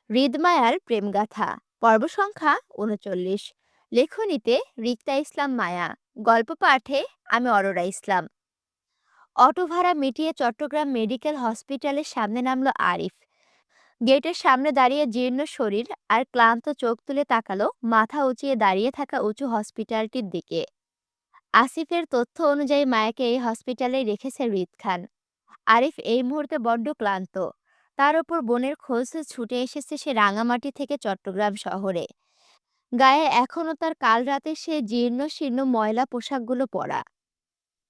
হৃদমায়ার প্রেমগাথা পর্ব সংখ্যা ৩৯। লেখনীতে রিক্তা ইসলাম মায়া। গল্প পাঠে আমি অরোরা ইসলাম। অটো ভাড়া মিটিয়ে চট্টগ্রাম মেডিকেল হসপিটালের সামনে নামলো আরিফ। গেটের সামনে দাঁড়িয়ে জীর্ণ শরীর আর ক্লান্ত চোখ তুলে তাকালো মাথা উঁচিয়ে দাঁড়িয়ে থাকা উঁচু হসপিটালটির দিকে। আসিফের তথ্য অনুযায়ী মায়াকে এই হসপিটালে রেখেছে হৃদ খান। আরিফ এই মুহূর্তে বড্ড ক্লান্ত। তার ওপর বোনের খোঁজে ছুটে এসেছে সে রাঙামাটি থেকে চট্টগ্রাম শহরে। গায়ে এখনো তার কাল রাতে সে জীর্ণ শীর্ণ ময়লা পোশাকগুলো পরা।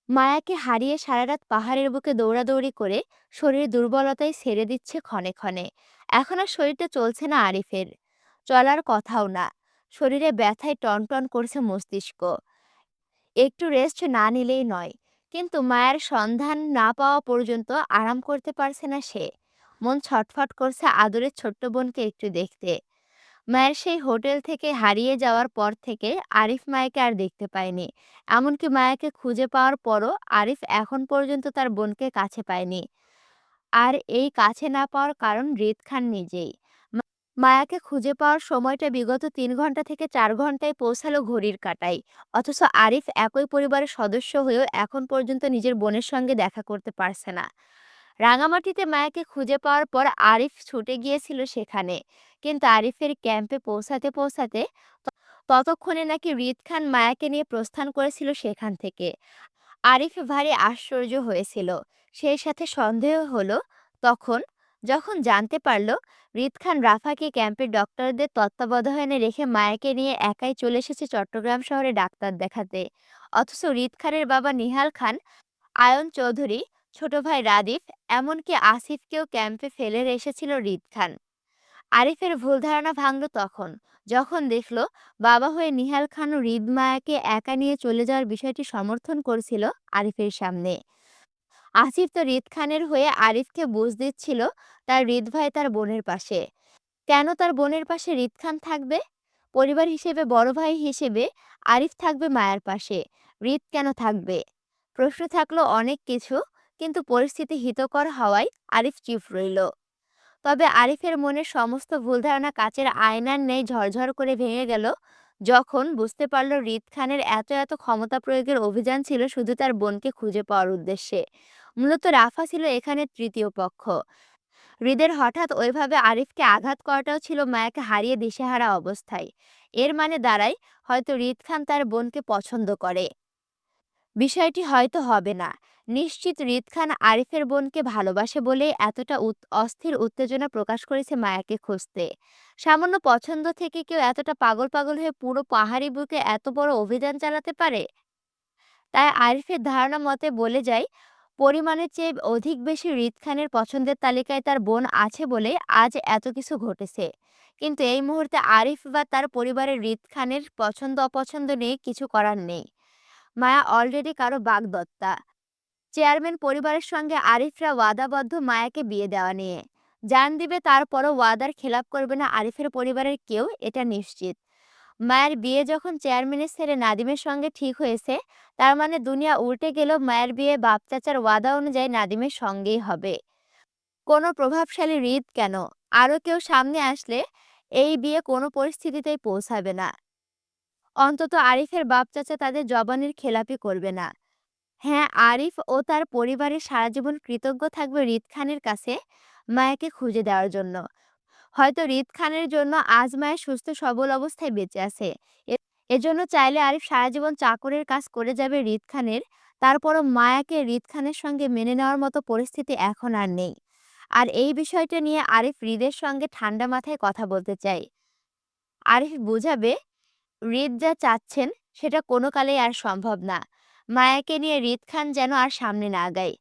মায়াকে হারিয়ে সারারাত পাহাড়ের বুকে দৌড়াদৌড়ি করে শরীর দুর্বলতায় ছেড়ে দিচ্ছে ক্ষণে ক্ষণে। এখন আর শরীরটা চলছে না আরিফের, চলার কথাও না। শরীরে ব্যথায় টনটন করছে মস্তিষ্ক। একটু রেস্ট না নিলেই নয়। কিন্তু মায়ের সন্ধান না পাওয়া পর্যন্ত আরাম করতে পারছে না সে। মন ছটফট করছে আদরের ছোট্ট বোনকে একটু দেখতে। মায়ের সেই হোটেল থেকে হারিয়ে যাওয়ার পর থেকে আরিফ মায়াকে আর দেখতে পায়নি। এমনকি মায়াকে খুঁজে পাওয়ার পরও আরিফ এখন পর্যন্ত তার বোনকে কাছে পায়নি। আর এই কাছে না পাওয়ার কারণ হৃদ খান নিজেই। মায়াকে খুঁজে পাওয়ার সময়টা বিগত ৩ ঘন্টা থেকে ৪ ঘন্টায় পৌঁছালো ঘড়ির কাঁটায়। অথচ আরিফ একই পরিবারের সদস্য হয়েও এখন পর্যন্ত নিজের বোনের সঙ্গে দেখা করতে পারছে না। রাঙামাটিতে মায়াকে খুঁজে পাওয়ার পর আরিফ ছুটে গিয়েছিল সেখানে। কিন্তু আরিফের ক্যাম্পে পৌঁছাতে পৌঁছাতে ততক্ষণে নাকি হৃদ খান মায়াকে নিয়ে প্রস্থান করেছিল সেখান থেকে। আরিফ ভারী আশ্চর্য হয়েছিল, সেই সাথে সন্দেহ হলো তখন যখন জানতে পারল হৃদ খান রাফাকে ক্যাম্পের ডক্টরদের তত্ত্বাবধানে রেখে মায়াকে নিয়ে একাই চলে এসেছে চট্টগ্রাম শহরে ডাক্তার দেখাতে। অথচ হৃদ খানের বাবা নিহাল খান, আয়ন চৌধুরী, ছোট ভাই রাদিফ, এমনকি আসিফকেও ক্যাম্পে ফেলে এসেছিল হৃদ খান। আরিফের ভুল ধারণা ভাঙল তখন, যখন দেখল বাবা হয়ে নিহাল খান ও হৃদ মায়াকে একা নিয়ে চলে যাওয়ার বিষয়টি সমর্থন করছিল আরিফের সামনে। আসিফ তো হৃদ খানের হয়ে আরিফকে বুঝ দিচ্ছিল তার হৃদ ভাই তার বোনের পাশে। কেন তার বোনের পাশে হৃদ খান থাকবে? পরিবার হিসেবে বড় ভাই হিসেবে আরিফ থাকবে মায়ার পাশে, হৃদ কেন থাকবে? প্রশ্ন থাকলো অনেক কিছু, কিন্তু পরিস্থিতি হিতকর হওয়ায় আরিফ চুপ রইল। তবে আরিফের মনের সমস্ত ভুল ধারণা কাচের আয়নার ন্যায় ঝরঝর করে ভেঙে গেল যখন বুঝতে পারল হৃদ খানের এত এত ক্ষমতা প্রয়োগের অভিযান ছিল শুধু তার বোনকে খুঁজে পাওয়ার উদ্দেশ্যে। মূলত রাফা ছিল এখানে তৃতীয় পক্ষ। হৃদের হঠাৎ ওইভাবে আরিফকে আঘাত করাটাও ছিল মায়াকে হারিয়ে দিশেহারা অবস্থায়। এর মানে দাঁড়ায় হয়তো হৃদ খান তার বোনকে পছন্দ করে। বিষয়টি হয়তো হবে না। নিশ্চিত হৃদ খান আরিফের বোনকে ভালোবাসে বলেই এতটা অস্থির উত্তেজনা প্রকাশ করেছে মায়াকে খুঁজতে। সামান্য পছন্দ থেকে কেউ এতটা পাগল পাগল হয়ে পুরো পাহাড়ি বুকে এত বড় অভিযান চালাতে পারে? তাই আরিফের ধারণা মতে বলে যায়, পরিমাণের চেয়ে অধিক বেশি হৃদ খানের পছন্দের তালিকায় তার বোন আছে বলে আজ এত কিছু ঘটেছে। কিন্তু এই মুহূর্তে আরিফ বা তার পরিবারের হৃদ খানের পছন্দ অপছন্দ নিয়ে কিছু করার নেই। মায়া অলরেডি কারো বাগদত্তা। চেয়ারম্যান পরিবারের সঙ্গে আরিফরা ওয়াদাবদ্ধ মায়াকে বিয়ে দেওয়া নিয়ে। জান দিবে তারপরও ওয়াদার খেলাপ করবে না আরিফের পরিবারের কেউ, এটা নিশ্চিত। মায়ের বিয়ে যখন চেয়ারম্যানের ছেলে নাদিমের সঙ্গে ঠিক হয়েছে, তার মানে দুনিয়া উল্টে গেলেও মায়ের বিয়ে বাপ চাচার ওয়াদা অনুযায়ী নাদিমের সঙ্গেই হবে। কোনো প্রভাবশালী হৃদ কেন, আরও কেউ সামনে আসলে এই বিয়ে কোনো পরিস্থিতিতেই পৌঁছাবে না। অন্তত আরিফের বাপ চাচা তাদের জবানের খেলাপি করবে না। হ্যাঁ, আরিফ ও তার পরিবারের সারা জীবন কৃতজ্ঞ থাকবে হৃদ খানের কাছে মায়াকে খুঁজে দেওয়ার জন্য। হয়তো হৃদ খানের জন্য আজ মায়া সুস্থ সবল অবস্থায় বেঁচে আছে। এজন্য চাইলে আরিফ সারা জীবন চাকরের কাজ করে যাবে হৃদ খানের। তারপরও মায়াকে হৃদ খানের সঙ্গে মেনে নেওয়ার মতো পরিস্থিতি এখন আর নেই। আর এই বিষয়টা নিয়ে আরিফ হৃদের সঙ্গে ঠান্ডা মাথায় কথা বলতে চায়। আরিফ বুঝাবে হৃদ যা চাচ্ছেন সেটা কোনো কালেই আর সম্ভব না। মায়াকে নিয়ে হৃদ খান যেন আর সামনে না আগায়।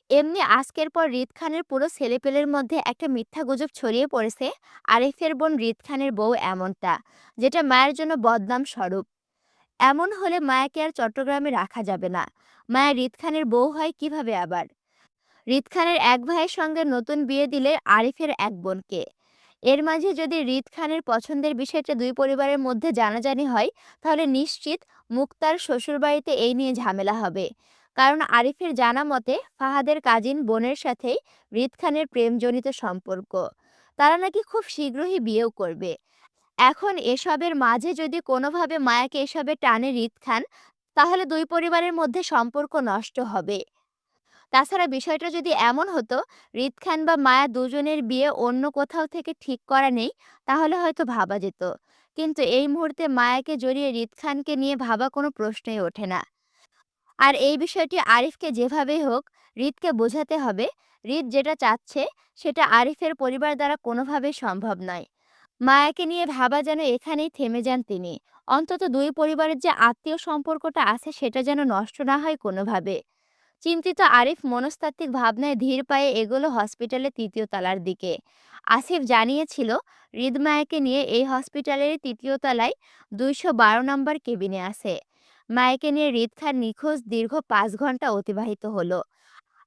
এমনি আজকের পর হৃদ খানের পুরো ছেলেপেলের মধ্যে একটা মিথ্যা গুজব ছড়িয়ে পড়েছে আরিফের বোন হৃদ খানের বউ এমনটা, যেটা মায়ের জন্য বদনাম স্বরূপ। এমন হলে মায়াকে আর চট্টগ্রামে রাখা যাবে না। মায়া হৃদ খানের বউ হয় কিভাবে আবার? হৃদ খানের এক ভাইয়ের সঙ্গে নতুন বিয়ে দিলে আরিফের এক বোনকে। এর মাঝে যদি হৃদ খানের পছন্দের বিষয়টা দুই পরিবারের মধ্যে জানাজানি হয়, তাহলে নিশ্চিত মুক্তার শ্বশুরবাড়িতে এই নিয়ে ঝামেলা হবে। কারণ আরিফের জানা মতে ফাহাদের কাজিন বোনের সাথেই হৃদ খানের প্রেমজনিত সম্পর্ক। তারা নাকি খুব শীঘ্রই বিয়েও করবে। এখন এসবের মাঝে যদি কোনোভাবে মায়াকে এসবে টানে হৃদ খান, তাহলে ২ পরিবারের মধ্যে সম্পর্ক নষ্ট হবে। তাছাড়া বিষয়টা যদি এমন হতো, হৃদ খান বা মায়া দুজনের বিয়ে অন্য কোথাও থেকে ঠিক করা নেই, তাহলে হয়তো ভাবা যেত। কিন্তু এই মুহূর্তে মায়াকে জড়িয়ে হৃদ খানকে নিয়ে ভাবা কোনো প্রশ্নই ওঠে না। আর এই বিষয়টি আরিফকে যেভাবেই হোক হৃদকে বোঝাতে হবে। হৃদ যেটা চাচ্ছে সেটা আরিফের পরিবার দ্বারা কোনোভাবেই সম্ভব নয়। মায়াকে নিয়ে ভাবা যেন এখানেই থেমে যান তিনি। অন্তত ২ পরিবারের যে আত্মীয় সম্পর্কটা আছে সেটা যেন নষ্ট না হয় কোনোভাবে। চিন্তিত আরিফ মনস্তাত্ত্বিক ভাবনায় ধীর পায়ে এগোলো হসপিটালের ৩য় তলার দিকে। আসিফ জানিয়েছিল হৃদ মায়াকে নিয়ে এই হসপিটালের ৩য় তলায় ২১২ নম্বর কেবিনে আছে। মায়াকে নিয়ে হৃদ খান নিখোঁজ দীর্ঘ ৫ ঘন্টা অতিবাহিত হলো।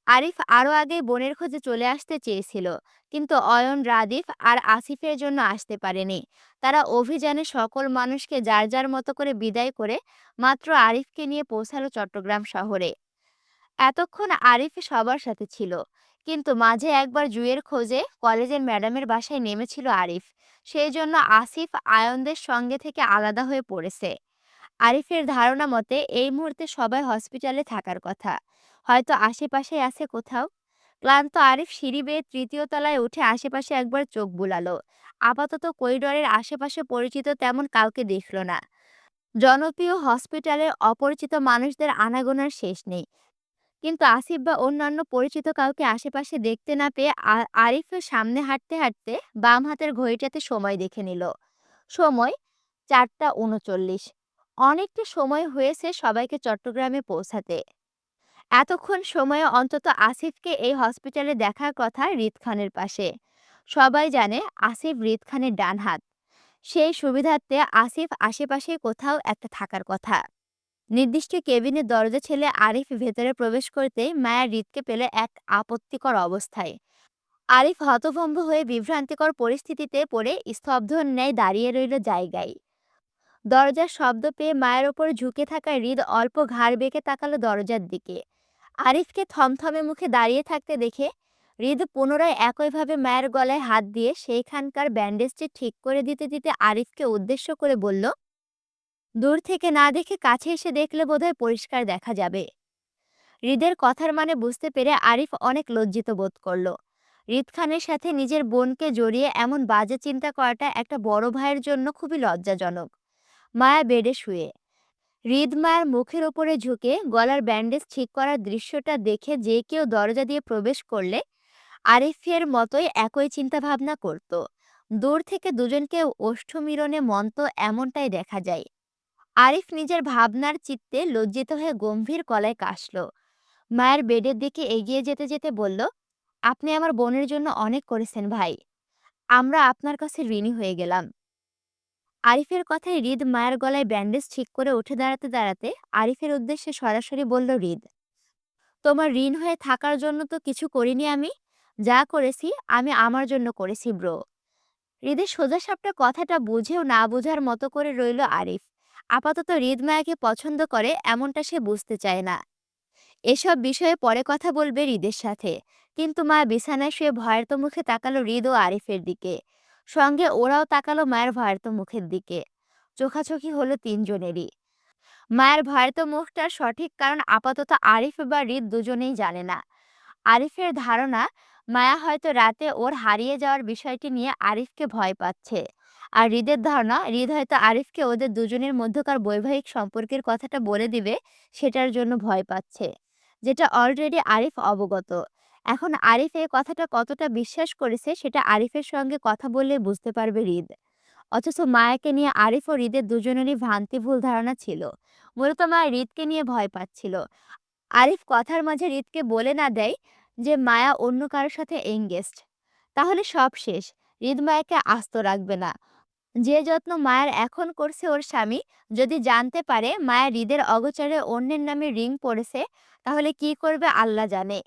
আরিফ আরও আগেই বোনের খোঁজে চলে আসতে চেয়েছিল, কিন্তু অয়ন, রাদিফ আর আসিফের জন্য আসতে পারেনি। তারা অভিযানে সকল মানুষকে যার যার মতো করে বিদায় করে মাত্র আরিফকে নিয়ে পৌঁছালো চট্টগ্রাম শহরে। এতক্ষণ আরিফ সবার সাথে ছিল, কিন্তু মাঝে একবার জুয়ের খোঁজে কলেজের ম্যাডামের বাসায় নেমেছিল আরিফ। সেই জন্য আসিফ আয়নদের সঙ্গে থেকে আলাদা হয়ে পড়েছে। আরিফের ধারণা মতে এই মুহূর্তে সবাই হসপিটালে থাকার কথা, হয়তো আশেপাশে আছে কোথাও। ক্লান্ত আরিফ সিঁড়ি বেয়ে ৩য় তলায় উঠে আশেপাশে একবার চোখ বুলালো। আপাতত করিডোরের আশেপাশে পরিচিত তেমন কাউকে দেখল না। জনপ্রিয় হসপিটালের অপরিচিত মানুষদের আনাগোনার শেষ নেই, কিন্তু আসিফ বা অন্যান্য পরিচিত কাউকে আশেপাশে দেখতে না পেয়ে আরিফের সামনে হাঁটতে হাঁটতে বাম হাতের ঘড়িটাতে সময় দেখে নিল। সময় ৪টা ৩৯। অনেকটা সময় হয়েছে সবাইকে চট্টগ্রামে পৌঁছাতে। এতক্ষণ সময়ে অন্তত আসিফকে এই হসপিটালে দেখার কথা হৃদ খানের পাশে। সবাই জানে আসিফ হৃদ খানের ডান হাত। সেই সুবিধার্থে আসিফ আশেপাশে কোথাও একটা থাকার কথা। নির্দিষ্ট কেবিনের দরজা ঠেলে আরিফ ভেতরে প্রবেশ করতেই মায়া হৃদকে পেলে এক আপত্তিকর অবস্থায়। আরিফ হতভম্ব হয়ে বিভ্রান্তিকর পরিস্থিতিতে পড়ে স্তব্ধর ন্যায় দাঁড়িয়ে রইল জায়গায়। দরজার শব্দ পেয়ে মায়ের ওপর ঝুঁকে থাকা হৃদ অল্প ঘাড় বেঁকে তাকালো দরজার দিকে। আরিফকে থমথমে মুখে দাঁড়িয়ে থাকতে দেখে হৃদ পুনরায় একইভাবে মায়ের গলায় হাত দিয়ে সেইখানকার ব্যান্ডেজটি ঠিক করে দিতে দিতে আরিফকে উদ্দেশ্য করে বলল, দূর থেকে না দেখে কাছে এসে দেখলে বোধহয় পরিষ্কার দেখা যাবে। হৃদের কথার মানে বুঝতে পেরে আরিফ অনেক লজ্জিত বোধ করল। হৃদ খানের সাথে নিজের বোনকে জড়িয়ে এমন বাজে চিন্তা করাটা একটা বড় ভাইয়ের জন্য খুবই লজ্জাজনক। মায়া বেডে শুয়ে, হৃদ মায়ের মুখের ওপরে ঝুঁকে গলার ব্যান্ডেজ ঠিক করার দৃশ্যটা দেখে যে কেউ দরজা দিয়ে প্রবেশ করলে আরিফের মতোই একই চিন্তা ভাবনা করত। দূর থেকে দুজনকে ওষ্ঠমিলনে মন্ত এমনটাই দেখা যায়। আরিফ নিজের ভাবনার চিত্তে লজ্জিত হয়ে গম্ভীর গলায় কাশল। মায়ের বেডের দিকে এগিয়ে যেতে যেতে বলল, আপনি আমার বোনের জন্য অনেক করেছেন ভাই। আমরা আপনার কাছে ঋণী হয়ে গেলাম। আরিফের কথায় হৃদ মায়ের গলায় ব্যান্ডেজ ঠিক করে উঠে দাঁড়াতে দাঁড়াতে আরিফের উদ্দেশ্যে সরাসরি বলল, হৃদ, তোমার ঋণ হয়ে থাকার জন্য তো কিছু করিনি আমি। যা করেছি আমি আমার জন্য করেছি ব্রো। হৃদের সোজাসাপটা কথাটা বুঝেও না বোঝার মতো করে রইল আরিফ। আপাতত হৃদ মায়াকে পছন্দ করে এমনটা সে বুঝতে চায় না। এসব বিষয়ে পরে কথা বলবে হৃদের সাথে। কিন্তু মা বিছানায় শুয়ে ভয়ার্ত মুখে তাকালো হৃদ ও আরিফের দিকে। সঙ্গে ওরাও তাকালো মায়ের ভয়ার্ত মুখের দিকে। চোখাচোখি হলো তিনজনেরই। মায়ের ভয়ার্ত মুখটার সঠিক কারণ আপাতত আরিফ বা হৃদ দুজনেই জানে না। আরিফের ধারণা মায়া হয়তো রাতে ওর হারিয়ে যাওয়ার বিষয়টি নিয়ে আরিফকে ভয় পাচ্ছে। আর হৃদের ধারণা হৃদ হয়তো আরিফকে ওদের দুজনের মধ্যকার বৈবাহিক সম্পর্কের কথাটা বলে দিবে, সেটার জন্য ভয় পাচ্ছে, যেটা অলরেডি আরিফ অবগত। এখন আরিফ এই কথাটা কতটা বিশ্বাস করেছে সেটা আরিফের সঙ্গে কথা বললে বুঝতে পারবে হৃদ। অথচ মায়াকে নিয়ে আরিফ ও হৃদের দুজনেরই ভ্রান্তি ভুল ধারণা ছিল। মূলত মায়া হৃদকে নিয়ে ভয় পাচ্ছিল। আরিফ কথার মাঝে হৃদকে বলে না দেয় যে মায়া অন্য কারোর সাথে এঙ্গেজড, তাহলে সব শেষ। হৃদ মায়াকে আস্ত রাখবে না। যে যত্ন মায়ার এখন করছে ওর স্বামী, যদি জানতে পারে মায়া হৃদের অগোচরে অন্যের নামে রিং পড়েছে, তাহলে কি করবে আল্লাহ জানে।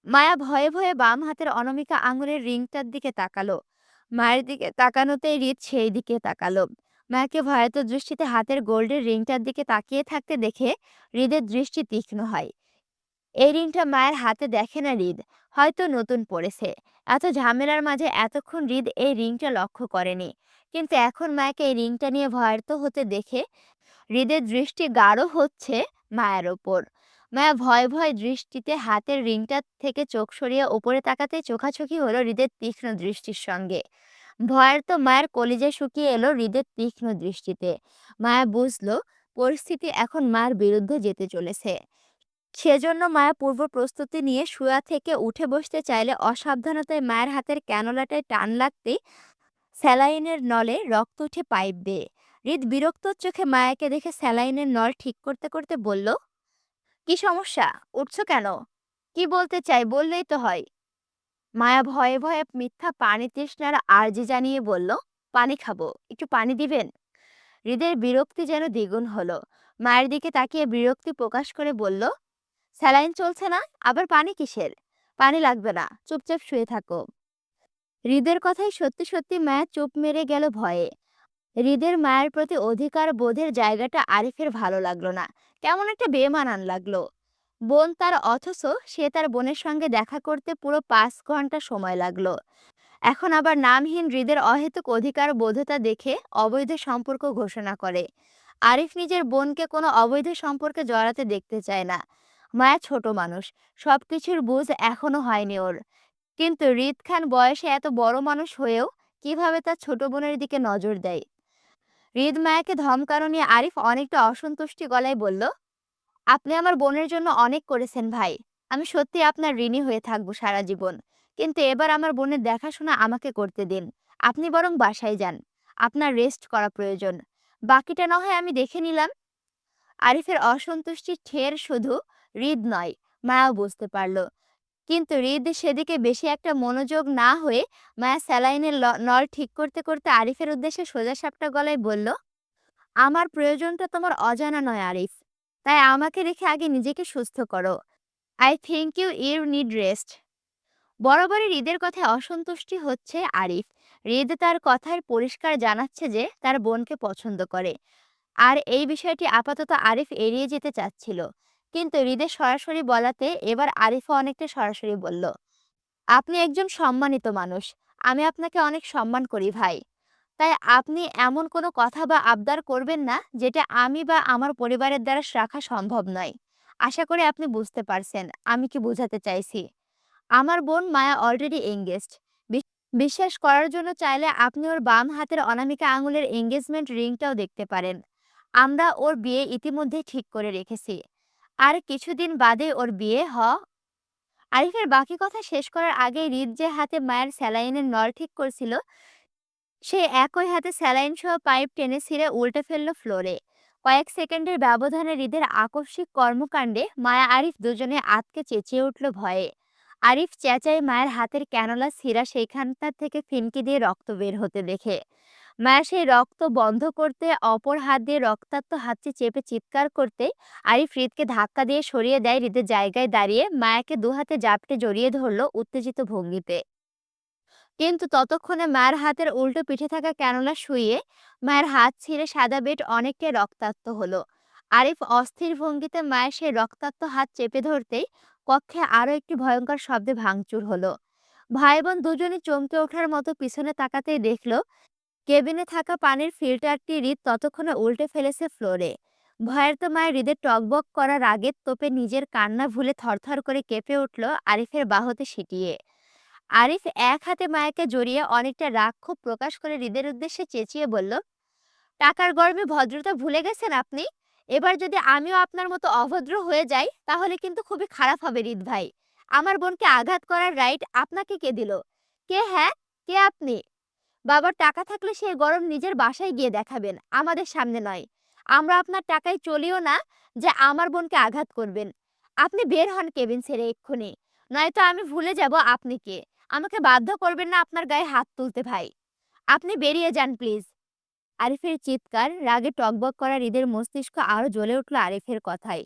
মায়া ভয়ে ভয়ে বাম হাতের অনামিকা আঙুলের রিংটার দিকে তাকালো। মায়ের দিকে তাকানোতেই হৃদ সেই দিকে তাকালো। মায়াকে ভয়াত দৃষ্টিতে হাতের গোল্ডের রিংটার দিকে তাকিয়ে থাকতে দেখে হৃদের দৃষ্টি তীক্ষ্ণ হয়। এই রিংটা মায়ের হাতে দেখে না হৃদ, হয়তো নতুন পড়েছে। এত ঝামেলার মাঝে এতক্ষণ হৃদ এই রিংটা লক্ষ্য করেনি, কিন্তু এখন মায়াকে এই রিংটা নিয়ে ভয়ার্ত হতে দেখে হৃদের দৃষ্টি গাঢ় হচ্ছে মায়ের ওপর। মায়া ভয় ভয় দৃষ্টিতে হাতের রিংটা থেকে চোখ সরিয়ে ওপরে তাকাতে চোখাচোখি হলো হৃদের তীক্ষ্ণ দৃষ্টির সঙ্গে। ভয়ার্ত মায়ের কলিজা শুকিয়ে এলো হৃদের তীক্ষ্ণ দৃষ্টিতে। মায়া বুঝলো পরিস্থিতি এখন মায়ের বিরুদ্ধে যেতে চলেছে। সেজন্য মায়া পূর্ব প্রস্তুতি নিয়ে শুয়া থেকে উঠে বসতে চাইলে অসাবধানতায় মায়ের হাতের ক্যানোলাটায় টান লাগতেই স্যালাইনের নলে রক্ত উঠে পাইপ বেয়ে। হৃদ বিরক্ত চোখে মায়াকে দেখে স্যালাইনের নল ঠিক করতে করতে বলল, কি সমস্যা? উঠছো কেন? কি বলতে চাই বললেই তো হয়। মায়া ভয়ে ভয়ে মিথ্যা পানি তৃষ্ণার আর্জি জানিয়ে বলল, পানি খাবো, একটু পানি দিবেন? হৃদের বিরক্তি যেন দ্বিগুণ হলো। মায়ের দিকে তাকিয়ে বিরক্তি প্রকাশ করে বলল, স্যালাইন চলছে না, আবার পানি কিসের? পানি লাগবে না, চুপচাপ শুয়ে থাকো। হৃদের কথাই সত্যি সত্যি মায়া চুপ মেরে গেল ভয়ে। হৃদের মায়ের প্রতি অধিকার বোধের জায়গাটা আরিফের ভালো লাগলো না, কেমন একটা বেমানান লাগলো। বোন তার, অথচ সে তার বোনের সঙ্গে দেখা করতে পুরো 5 ঘন্টা সময় লাগলো। এখন আবার নামহীন হৃদের অহেতুক অধিকার বোধতা দেখে অবৈধ সম্পর্ক ঘোষণা করে। আরিফ নিজের বোনকে কোনো অবৈধ সম্পর্কে জড়াতে দেখতে চায় না। মায়া ছোট মানুষ, সবকিছুর বুঝ এখনো হয়নি ওর। কিন্তু হৃদ খান বয়সে এত বড় মানুষ হয়েও কিভাবে তার ছোট বোনের দিকে নজর দেয়? হৃদ মায়াকে ধমকানো নিয়ে আরিফ অনেকটা অসন্তুষ্টি গলায় বলল, আপনি আমার বোনের জন্য অনেক করেছেন ভাই। আমি সত্যি আপনার ঋণী হয়ে থাকবো সারা জীবন। কিন্তু এবার আমার বোনের দেখাশোনা আমাকে করতে দিন। আপনি বরং বাসায় যান। আপনার রেস্ট করা প্রয়োজন। বাকিটা না হয় আমি দেখে নিলাম। আরিফের অসন্তুষ্টির ঠের শুধু হৃদ নয়, মায়াও বুঝতে পারল। কিন্তু হৃদ সেদিকে বেশি একটা মনোযোগ না হয়ে মায়া স্যালাইনের নল ঠিক করতে করতে আরিফের উদ্দেশ্যে সোজাসাপটা গলায় বলল, আমার প্রয়োজনটা তোমার অজানা নয় আরিফ। তাই আমাকে রেখে আগে নিজেকে সুস্থ করো। I think you need rest. বরাবরই হৃদের কথায় অসন্তুষ্টি হচ্ছে আরিফ। হৃদ তার কথায় পরিষ্কার জানাচ্ছে যে তার বোনকে পছন্দ করে। আর এই বিষয়টি আপাতত আরিফ এড়িয়ে যেতে চাচ্ছিল। কিন্তু হৃদের সরাসরি বলাতে এবার আরিফও অনেকটা সরাসরি বলল, আপনি একজন সম্মানিত মানুষ। আমি আপনাকে অনেক সম্মান করি ভাই। তাই আপনি এমন কোনো কথা বা আবদার করবেন না যেটা আমি বা আমার পরিবারের দ্বারা রাখা সম্ভব নয়। আশা করি আপনি বুঝতে পারছেন আমি কি বোঝাতে চাইছি। আমার বোন মায়া অলরেডি এঙ্গেজড। বিশ্বাস করার জন্য চাইলে আপনি ওর বাম হাতের অনামিকা আঙুলের এঙ্গেজমেন্ট রিংটাও দেখতে পারেন। আমরা ওর বিয়ে ইতিমধ্যেই ঠিক করে রেখেছি। আর কিছুদিন বাদে ওর বিয়ে আরিফের বাকি কথা শেষ করার আগে হৃদ যে হাতে মায়ের স্যালাইনের নল ঠিক করছিল, সে একই হাতে স্যালাইন সহ পাইপ টেনে ছিঁড়ে উল্টে ফেলল ফ্লোরে। কয়েক সেকেন্ডের ব্যবধানে হৃদের আকস্মিক কর্মকাণ্ডে মায়া আরিফ দুজনে আতকে চেঁচিয়ে উঠল ভয়ে। আরিফ চেঁচায় মায়ের হাতের ক্যানোলা ছিঁড়া সেইখানটা থেকে ফিনকি দিয়ে রক্ত বের হতে দেখে। মায়া সেই রক্ত বন্ধ করতে অপর হাত দিয়ে রক্তাক্ত হাতটি চেপে চিৎকার করতে আরিফ হৃদকে ধাক্কা দিয়ে সরিয়ে দেয়। হৃদের জায়গায় দাঁড়িয়ে মায়াকে দুহাতে জাপটে জড়িয়ে ধরল উত্তেজিত ভঙ্গিতে। কিন্তু ততক্ষণে মায়ের হাতের উল্টো পিঠে থাকা ক্যানোলা শুইয়ে মায়ের হাত ছিঁড়ে সাদা বেড অনেকটাই রক্তাক্ত হলো। আরিফ অস্থির ভঙ্গিতে মায়ের সেই রক্তাক্ত হাত চেপে ধরতেই কক্ষে আরো একটি ভয়ঙ্কর শব্দে ভাঙচুর হলো। ভাই বোন দুজনে চমকে ওঠার মতো পিছনে তাকাতেই দেখলো কেবিনে থাকা পানির ফিল্টারটি হৃদ ততক্ষণে উল্টে ফেলেছে ফ্লোরে। ভয়ের তো মায়ের হৃদের টকবক করা রাগের তোপে নিজের কান্না ভুলে থরথর করে কেঁপে উঠল আরিফের বাহুতে সিটিয়ে। আরিফ এক হাতে মায়াকে জড়িয়ে অনেকটা রাগ ক্ষোভ প্রকাশ করে হৃদের উদ্দেশ্যে চেঁচিয়ে বলল, টাকার গরমে ভদ্রতা ভুলে গেছেন আপনি? এবার যদি আমিও আপনার মতো অভদ্র হয়ে যাই তাহলে কিন্তু খুবই খারাপ হবে হৃদ ভাই। আমার বোনকে আঘাত করার রাইট আপনাকে কে দিল? কে? হ্যাঁ, কে আপনি? বাবার টাকা থাকলে সেই গরম নিজের বাসায় গিয়ে দেখাবেন, আমাদের সামনে নয়। আমরা আপনার টাকায় চলিও না যে আমার বোনকে আঘাত করবেন। আপনি বের হন কেবিন ছেড়ে এক্ষুনি, নয়তো আমি ভুলে যাব আপনি কে। আমাকে বাধ্য করবেন না আপনার গায়ে হাত তুলতে ভাই। আপনি বেরিয়ে যান প্লিজ। আরিফের চিৎকার রাগে টকবক করা হৃদের মস্তিষ্ক আরো জ্বলে উঠল আরিফের কথায়।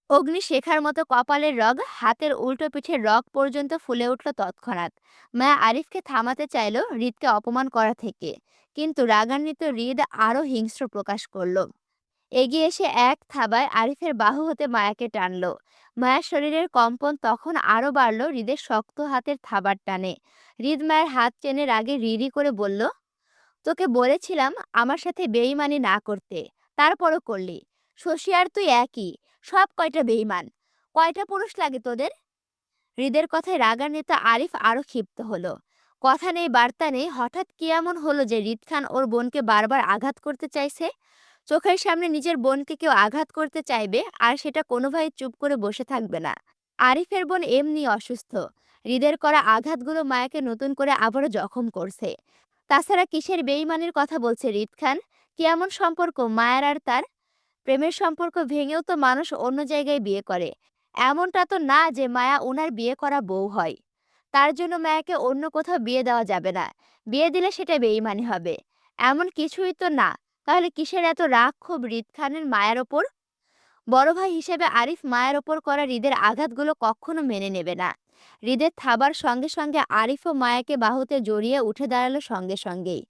অগ্নি শেখার মতো কপালের রগ, হাতের উল্টো পিঠের রগ পর্যন্ত ফুলে উঠল তৎক্ষণাৎ। মায়া আরিফকে থামাতে চাইল হৃদকে অপমান করা থেকে, কিন্তু রাগান্বিত হৃদ আরো হিংস্র প্রকাশ করল। এগিয়ে এসে এক থাবায় আরিফের বাহু হতে মায়াকে টানলো। মায়ার শরীরের কম্পন তখন আরো বাড়লো হৃদের শক্ত হাতের থাবার টানে। হৃদ মায়ের হাত টেনে রাগে রিরি করে বলল, তোকে বলেছিলাম আমার সাথে বেইমানি না করতে, তারপরও করলি। শশী আর তুই একই, সব কয়টা বেইমান। কয়টা পুরুষ লাগে তোদের? হৃদের কথায় রাগান্বিত আরিফ আরো ক্ষিপ্ত হলো। কথা নেই বার্তা নেই, হঠাৎ কি এমন হলো যে হৃদ খান ওর বোনকে বারবার আঘাত করতে চাইছে? চোখের সামনে নিজের বোনকে কেউ আঘাত করতে চাইবে আর সেটা কোনোভাবে চুপ করে বসে থাকবে না। আরিফের বোন এমনি অসুস্থ। হৃদের করা আঘাতগুলো মায়াকে নতুন করে আবারও জখম করছে। তাছাড়া কিসের বেইমানির কথা বলছে হৃদ খান? কি এমন সম্পর্ক মায়ার আর তার? প্রেমের সম্পর্ক ভেঙেও তো মানুষ অন্য জায়গায় বিয়ে করে। এমনটা তো না যে মায়া ওনার বিয়ে করা বউ হয়। তার জন্য মায়াকে অন্য কোথাও বিয়ে দেওয়া যাবে না। বিয়ে দিলে সেটা বেইমানি হবে। এমন কিছুই তো না। তাহলে কিসের এত রাগ ক্ষোভ হৃদ খানের মায়ের ওপর? বড় ভাই হিসেবে আরিফ মায়ের ওপর করা হৃদের আঘাতগুলো কখনো মেনে নেবে না। হৃদের থাবার সঙ্গে সঙ্গে আরিফও মায়াকে বাহুতে জড়িয়ে উঠে দাঁড়ালো সঙ্গে সঙ্গেই।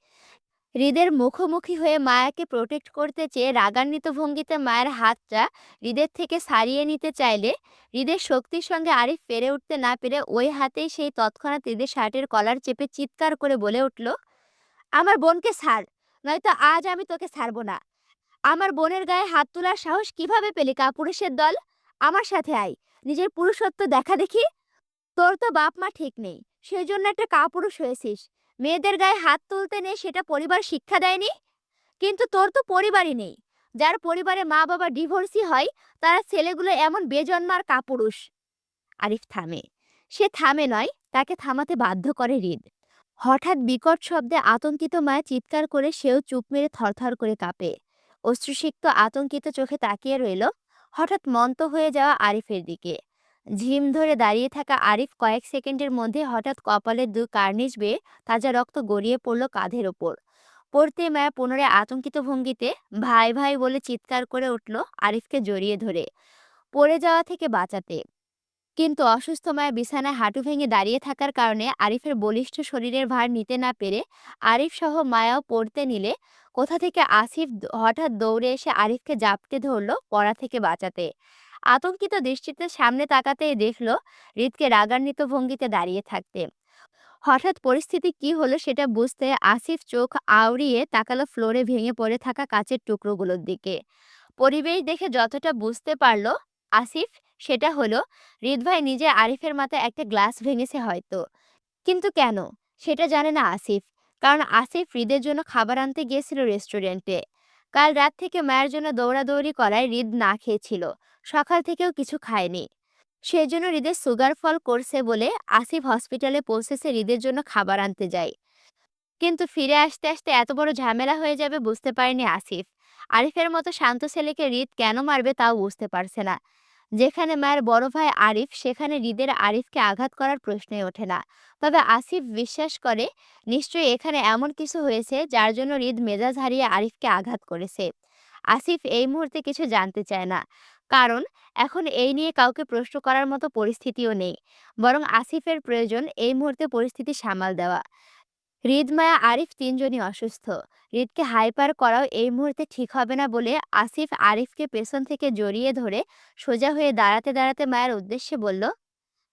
হৃদের মুখোমুখি হয়ে মায়াকে প্রোটেক্ট করতে চেয়ে রাগান্বিত ভঙ্গিতে মায়ের হাতটা হৃদের থেকে ছাড়িয়ে নিতে চাইলে হৃদের শক্তির সঙ্গে আরিফ পেরে উঠতে না পেরে ওই হাতেই সেই তৎক্ষণাৎ হৃদের শার্টের কলার চেপে চিৎকার করে বলে উঠল, আমার বোনকে ছাড়, নয়তো আজ আমি তোকে ছাড়বো না। আমার বোনের গায়ে হাত তোলার সাহস কিভাবে পেলি কাপুরুষের দল? আমার সাথে আয়, নিজের পুরুষত্ব দেখা দেখি। তোর তো বাপ মা ঠিক নেই, সেই জন্য একটা কাপুরুষ হয়েছিস। মেয়েদের গায়ে হাত তুলতে নেই সেটা পরিবার শিক্ষা দেয়নি। কিন্তু তোর তো পরিবারই নেই। যার পরিবারে মা বাবা ডিভোর্সি হয়, তারা ছেলেগুলো এমন বেজন্মার কাপুরুষ। আরিফ থামে। সে থামে নয়, তাকে থামাতে বাধ্য করে হৃদ। হঠাৎ বিকট শব্দে আতঙ্কিত মায়া চিৎকার করে সেও চুপ মেরে থরথর করে কাঁপে। অশ্রুসিক্ত আতঙ্কিত চোখে তাকিয়ে রইল হঠাৎ মন্ত হয়ে যাওয়া আরিফের দিকে। ঝিম ধরে দাঁড়িয়ে থাকা আরিফ কয়েক সেকেন্ডের মধ্যে হঠাৎ কপালের দু কার্নিশ বেয়ে তাজা রক্ত গড়িয়ে পড়ল কাঁধের ওপর। পড়তে মায়া পুনরায় আতঙ্কিত ভঙ্গিতে ভাই ভাই বলে চিৎকার করে উঠল আরিফকে জড়িয়ে ধরে পড়ে যাওয়া থেকে বাঁচাতে। কিন্তু অসুস্থ মায়া বিছানায় হাঁটু ভেঙে দাঁড়িয়ে থাকার কারণে আরিফের বলিষ্ঠ শরীরের ভার নিতে না পেরে আরিফ সহ মায়াও পড়তে নিলে কোথা থেকে আসিফ হঠাৎ দৌড়ে এসে আরিফকে জাপটে ধরলো পড়া থেকে বাঁচাতে। আতঙ্কিত দৃষ্টিতে সামনে তাকাতেই দেখলো হৃদকে রাগান্বিত ভঙ্গিতে দাঁড়িয়ে থাকতে। হঠাৎ পরিস্থিতি কি হলো সেটা বুঝতে আসিফ চোখ আউড়িয়ে তাকালো ফ্লোরে ভেঙে পড়ে থাকা কাচের টুকরোগুলোর দিকে। পরিবেশ দেখে যতটা বুঝতে পারল আসিফ, সেটা হলো হৃদ ভাই নিজে আরিফের মাথায় একটা গ্লাস ভেঙেছে হয়তো। কিন্তু কেন সেটা জানে না আসিফ, কারণ আসিফ হৃদের জন্য খাবার আনতে গিয়েছিল রেস্টুরেন্টে। কাল রাত থেকে মায়ের জন্য দৌড়াদৌড়ি করায় হৃদ না খেয়েছিল, সকাল থেকেও কিছু খায়নি। সেজন্য হৃদের সুগার ফল করছে বলে আসিফ হসপিটালে পৌঁছেছে হৃদের জন্য খাবার আনতে যায়। কিন্তু ফিরে আসতে আসতে এত বড় ঝামেলা হয়ে যাবে বুঝতে পারেনি আসিফ। আরিফের মতো শান্ত ছেলেকে হৃদ কেন মারবে তাও বুঝতে পারছে না। যেখানে মায়ের বড় ভাই আরিফ, সেখানে হৃদের আরিফকে আঘাত করার প্রশ্নই ওঠে না। তবে আসিফ বিশ্বাস করে নিশ্চয়ই এখানে এমন কিছু হয়েছে যার জন্য হৃদ মেজাজ হারিয়ে আরিফকে আঘাত করেছে। আসিফ এই মুহূর্তে কিছু জানতে চায় না, কারণ এখন এই নিয়ে কাউকে প্রশ্ন করার মতো পরিস্থিতিও নেই। বরং আসিফের প্রয়োজন এই মুহূর্তে পরিস্থিতি সামাল দেওয়া। হৃদ মায়া আরিফ তিনজনই অসুস্থ। হৃদকে হাইপার করাও এই মুহূর্তে ঠিক হবে না বলে আসিফ আরিফকে পেছন থেকে জড়িয়ে ধরে সোজা হয়ে দাঁড়াতে দাঁড়াতে মায়ের উদ্দেশ্যে বলল,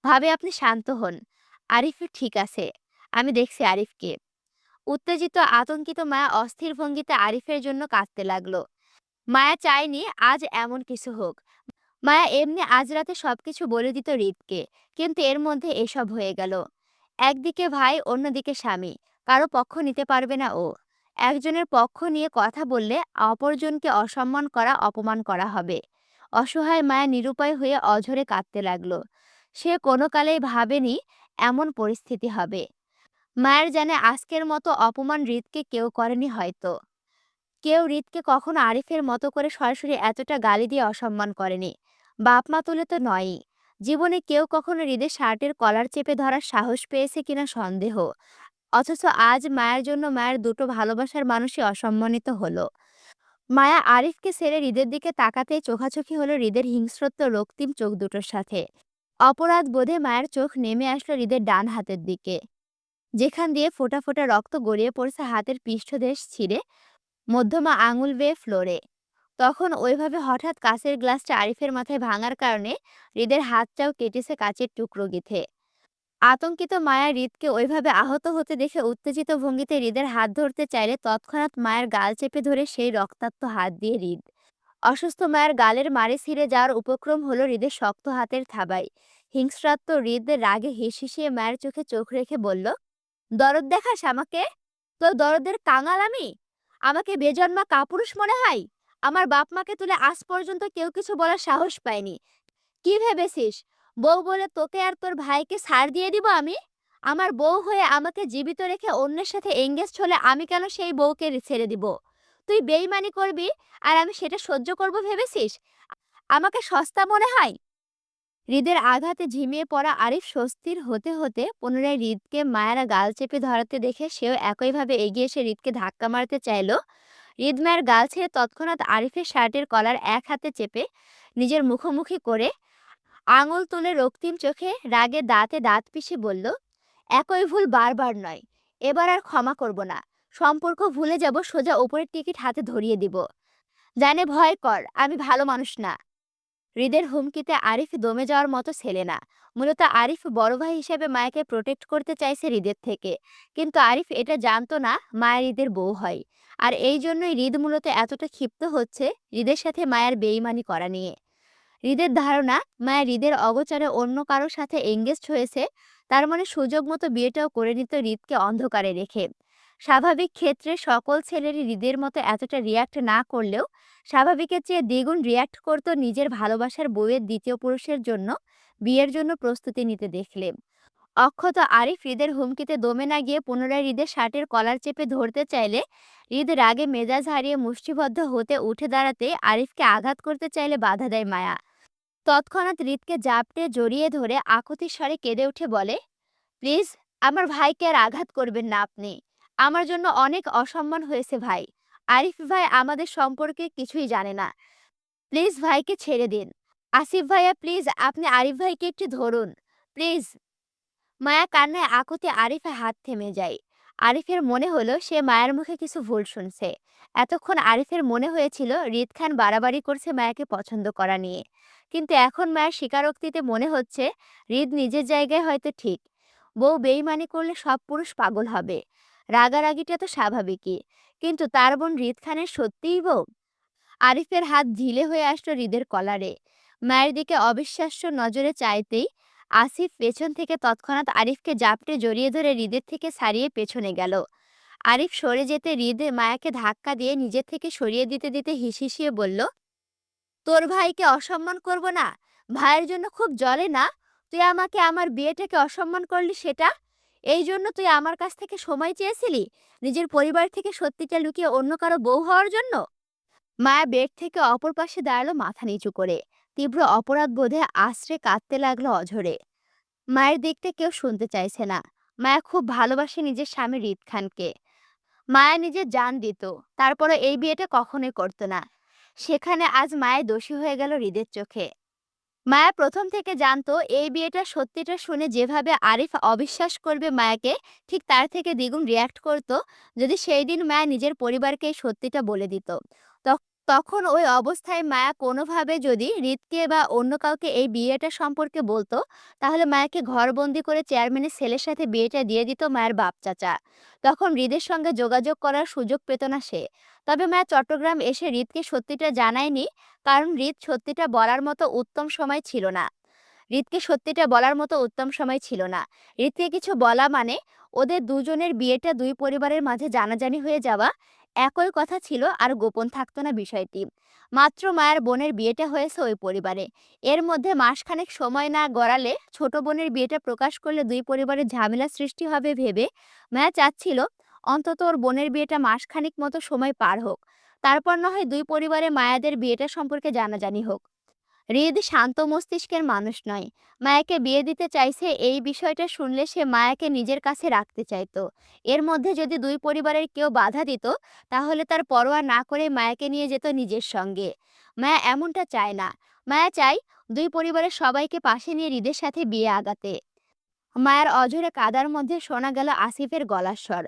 ভাবে আপনি শান্ত হন। আরিফ ঠিক আছে, আমি দেখছি আরিফকে। উত্তেজিত আতঙ্কিত মায়া অস্থির ভঙ্গিতে আরিফের জন্য কাঁদতে লাগলো। মায়া চায়নি আজ এমন কিছু হোক। মায়া এমনি আজ রাতে সবকিছু বলে দিত হৃদকে, কিন্তু এর মধ্যে এসব হয়ে গেল। একদিকে ভাই, অন্যদিকে স্বামী, কারো পক্ষ নিতে পারবে না ও। একজনের পক্ষ নিয়ে কথা বললে অপরজনকে অসম্মান করা, অপমান করা হবে। অসহায় মায়া নিরুপায় হয়ে অঝরে কাঁদতে লাগলো। সে কোনো কালেই ভাবেনি এমন পরিস্থিতি হবে। মায়ের জানে আজকের মতো অপমান হৃদকে কেউ করেনি হয়তো। কেউ হৃদকে কখনো আরিফের মতো করে সরাসরি এতটা গালি দিয়ে অসম্মান করেনি। বাপ মা তুলে তো নয়ই। জীবনে কেউ কখনো হৃদের শার্টের কলার চেপে ধরার সাহস পেয়েছে কিনা সন্দেহ। অথচ আজ মায়ের জন্য মায়ের দুটো ভালোবাসার মানুষই অসম্মানিত হলো। মায়া আরিফকে ছেড়ে হৃদের দিকে তাকাতেই চোখাচোখি হলো হৃদের হিংস্রত্ব রক্তিম চোখ দুটোর সাথে। অপরাধ বোধে মায়ের চোখ নেমে আসলো হৃদের ডান হাতের দিকে, যেখান দিয়ে ফোঁটা ফোঁটা রক্ত গড়িয়ে পড়ছে হাতের পৃষ্ঠদেশ ছিঁড়ে মধ্যমা আঙুল বেয়ে ফ্লোরে। তখন ওইভাবে হঠাৎ কাঁচের গ্লাসটা আরিফের মাথায় ভাঙার কারণে হৃদের হাতটাও কেটেছে কাচের টুকরো গেঁথে। আতঙ্কিত মায়া হৃদকে ওইভাবে আহত হতে দেখে উত্তেজিত ভঙ্গিতে হৃদের হাত ধরতে চাইলে তৎক্ষণাৎ মায়ের গাল চেপে ধরে সেই রক্তাক্ত হাত দিয়ে হৃদ অসুস্থ মায়ের গালের মাড়ি ছিঁড়ে যাওয়ার উপক্রম হলো হৃদের শক্ত হাতের থাবায়। হিংস্রাত্ম হৃদ রাগে হিসিয়ে মায়ের চোখে চোখ রেখে বলল, দরদ দেখাস আমাকে? তোর দরদের কাঙাল আমি? আমাকে বেজন্মা কাপুরুষ মনে হয়? আমার বাপ মাকে তুলে আজ পর্যন্ত কেউ কিছু বলার সাহস পায়নি। কি ভেবেছিস বউ বলে তোকে আর তোর ভাইকে ছাড় দিয়ে দিব আমি? আমার বউ হয়ে আমাকে জীবিত রেখে অন্যের সাথে এঙ্গেজড হলে আমি কেন সেই বউকে ছেড়ে দিব? তুই বেইমানি করবি আর আমি সেটা সহ্য করব ভেবেছিস? আমাকে সস্তা মনে হয়? হৃদের আঘাতে ঝিমিয়ে পড়া আরিফ স্বস্তির হতে হতে পুনরায় হৃদকে মায়েরা গাল চেপে ধরাতে দেখে সেও একইভাবে এগিয়ে এসে হৃদকে ধাক্কা মারতে চাইল। হৃদ মায়ের গাল ছেড়ে তৎক্ষণাৎ আরিফের শার্টের কলার এক হাতে চেপে নিজের মুখোমুখি করে আঙুল তুলে রক্তিম চোখে রাগে দাঁতে দাঁত পিষে বলল, একই ভুল বারবার নয়। এবার আর ক্ষমা করব না। সম্পর্ক ভুলে যাব, সোজা উপরের টিকিট হাতে ধরিয়ে দিব। জানে ভয় কর, আমি ভালো মানুষ না। হৃদের হুমকিতে আরিফ দমে যাওয়ার মতো ছেলে না। মূলত আরিফ বড় ভাই হিসেবে মায়াকে প্রোটেক্ট করতে চাইছে হৃদের থেকে। কিন্তু আরিফ এটা জানতো না মায়া হৃদের বউ হয়। আর এই জন্যই হৃদ মূলত এতটা ক্ষিপ্ত হচ্ছে হৃদের সাথে মায়ার বেইমানি করা নিয়ে। হৃদের ধারণা মায়া হৃদের অগোচরে অন্য কারোর সাথে এঙ্গেজড হয়েছে, তার মানে সুযোগ মতো বিয়েটাও করে নিত হৃদকে অন্ধকারে রেখে। স্বাভাবিক ক্ষেত্রে সকল ছেলেরই হৃদের মতো এতটা রিয়াক্ট না করলেও স্বাভাবিকের চেয়ে দ্বিগুণ রিয়াক্ট করত নিজের ভালোবাসার বউয়ের দ্বিতীয় পুরুষের জন্য বিয়ের জন্য প্রস্তুতি নিতে দেখলে। অক্ষত আরিফ হৃদের হুমকিতে দমে না গিয়ে পুনরায় হৃদের শার্টের কলার চেপে ধরতে চাইলে হৃদ রাগে মেজাজ হারিয়ে মুষ্টিবদ্ধ হতে উঠে দাঁড়াতে আরিফকে আঘাত করতে চাইলে বাধা দেয় মায়া। তৎক্ষণাৎ হৃদকে জাপটে জড়িয়ে ধরে আকুতি স্বরে কেঁদে উঠে বলে, প্লিজ, আমার ভাইকে আর আঘাত করবেন না আপনি। আমার জন্য অনেক অসম্মান হয়েছে ভাই। আরিফ ভাই আমাদের সম্পর্কে কিছুই জানে না। প্লিজ ভাইকে ছেড়ে দিন। আসিফ ভাইয়া প্লিজ আপনি আরিফ ভাইকে একটু ধরুন। প্লিজ। মায়া কান্নায় আকুতি আরিফের হাত থেমে যায়। আরিফের মনে হলো সে মায়ের মুখে কিছু ভুল শুনছে। এতক্ষণ আরিফের মনে হয়েছিল হৃদ খান বাড়াবাড়ি করছে মায়াকে পছন্দ করা নিয়ে। কিন্তু এখন মায়ের স্বীকারোক্তিতে মনে হচ্ছে হৃদ নিজের জায়গায় হয়তো ঠিক। বউ বেইমানি করলে সব পুরুষ পাগল হবে। রাগারাগিটা তো স্বাভাবিকই। কিন্তু তার বোন হৃদ খানের সত্যিই বউ? আরিফের হাত ঢিলে হয়ে আসলো হৃদের কলারে। মায়ের দিকে অবিশ্বাস্য নজরে চাইতেই আসিফ পেছন থেকে তৎক্ষণাৎ আরিফকে জাপটে জড়িয়ে ধরে হৃদের থেকে ছাড়িয়ে পেছনে গেল। আরিফ সরে যেতে হৃদে মায়াকে ধাক্কা দিয়ে নিজের থেকে সরিয়ে দিতে দিতে হিসিয়ে বলল, তোর ভাইকে অসম্মান করব না? ভাইয়ের জন্য খুব জ্বলে না? তুই আমাকে আমার বিয়েটাকে অসম্মান করলি সেটা? এই জন্য তুই আমার কাছ থেকে সময় চেয়েছিলি নিজের পরিবার থেকে সত্যিটা লুকিয়ে অন্য কারো বউ হওয়ার জন্য? মায়া বেড থেকে অপর পাশে দাঁড়ালো মাথা নিচু করে। তীব্র অপরাধ বোধে আশ্রে কাঁদতে লাগলো অঝরে। মায়ের দিকটা কেউ শুনতে চাইছে না। মায়া খুব ভালোবাসে নিজের স্বামী হৃদ খানকে। মায়া নিজের জান দিত, তারপরে এই বিয়েটা কখনোই করতো না। সেখানে আজ মায়া দোষী হয়ে গেল হৃদের চোখে। মায়া প্রথম থেকে জানতো এই বিয়েটা সত্যিটা শুনে যেভাবে আরিফ অবিশ্বাস করবে মায়াকে, ঠিক তার থেকে দ্বিগুণ রিয়াক্ট করতো যদি সেই দিন মায়া নিজের পরিবারকে এই সত্যিটা বলে দিত। তখন ওই অবস্থায় মায়া কোনোভাবে যদি হৃদকে বা অন্য কাউকে এই বিয়েটা সম্পর্কে বলতো, তাহলে মায়াকে ঘরবন্দি করে চেয়ারম্যানের ছেলের সাথে বিয়েটা দিয়ে দিত মায়ের বাপ চাচা। তখন হৃদের সঙ্গে যোগাযোগ করার সুযোগ পেত না সে। তবে মায়া চট্টগ্রাম এসে হৃদকে সত্যিটা জানায়নি, কারণ হৃদ সত্যিটা বলার মতো উত্তম সময় ছিল না। হৃদকে সত্যিটা বলার মতো উত্তম সময় ছিল না। হৃদকে কিছু বলা মানে ওদের দুজনের বিয়েটা দুই পরিবারের মাঝে জানাজানি হয়ে যাওয়া। একই কথা ছিল, আর গোপন থাকতো না বিষয়টি। মাত্র মায়ের বোনের বিয়েটা হয়েছে ওই পরিবারে। এর মধ্যে মাসখানেক সময় না গড়ালে ছোট বোনের বিয়েটা প্রকাশ করলে দুই পরিবারের ঝামেলা সৃষ্টি হবে ভেবে মায়া চাচ্ছিল অন্তত ওর বোনের বিয়েটা মাসখানেক মতো সময় পার হোক। তারপর না হয় দুই পরিবারে মায়াদের বিয়েটা সম্পর্কে জানাজানি হোক। হৃদ শান্ত মস্তিষ্কের মানুষ নয়। মায়াকে বিয়ে দিতে চাইছে এই বিষয়টা শুনলে সে মায়াকে নিজের কাছে রাখতে চাইতো। এর মধ্যে যদি দুই পরিবারের কেউ বাধা দিত, তাহলে তার পরোয়া না করে মায়াকে নিয়ে যেত নিজের সঙ্গে। মায়া এমনটা চায় না। মায়া চায় দুই পরিবারের সবাইকে পাশে নিয়ে হৃদের সাথে বিয়ে আগাতে। মায়ের অঝরে কাদার মধ্যে শোনা গেল আসিফের গলার স্বর।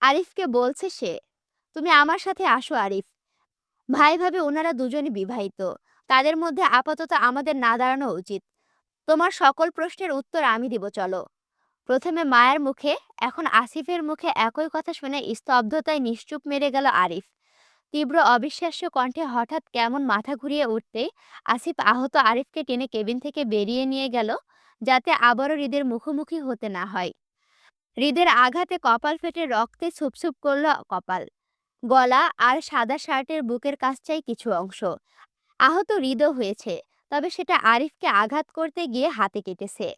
আরিফকে বলছে সে, তুমি আমার সাথে আসো আরিফ। ভাই ভাবে ওনারা দুজনই বিবাহিত। তাদের মধ্যে আপাতত আমাদের না দাঁড়ানো উচিত। তোমার সকল প্রশ্নের উত্তর আমি দিব চলো। প্রথমে মায়ের মুখে, এখন আসিফের মুখে একই কথা শুনে স্তব্ধতায় নিশ্চুপ মেরে গেল আরিফ। তীব্র অবিশ্বাস্য কণ্ঠে হঠাৎ কেমন মাথা ঘুরিয়ে উঠতেই আসিফ আহত আরিফকে টেনে কেবিন থেকে বেরিয়ে নিয়ে গেল, যাতে আবারও হৃদের মুখোমুখি হতে না হয়। হৃদের আঘাতে কপাল ফেটে রক্তে ছুপছুপ করল কপাল, গলা আর সাদা শার্টের বুকের কাছটাই কিছু অংশ। আহত হৃদও হয়েছে, তবে সেটা আরিফকে আঘাত করতে গিয়ে হাতে কেটেছে।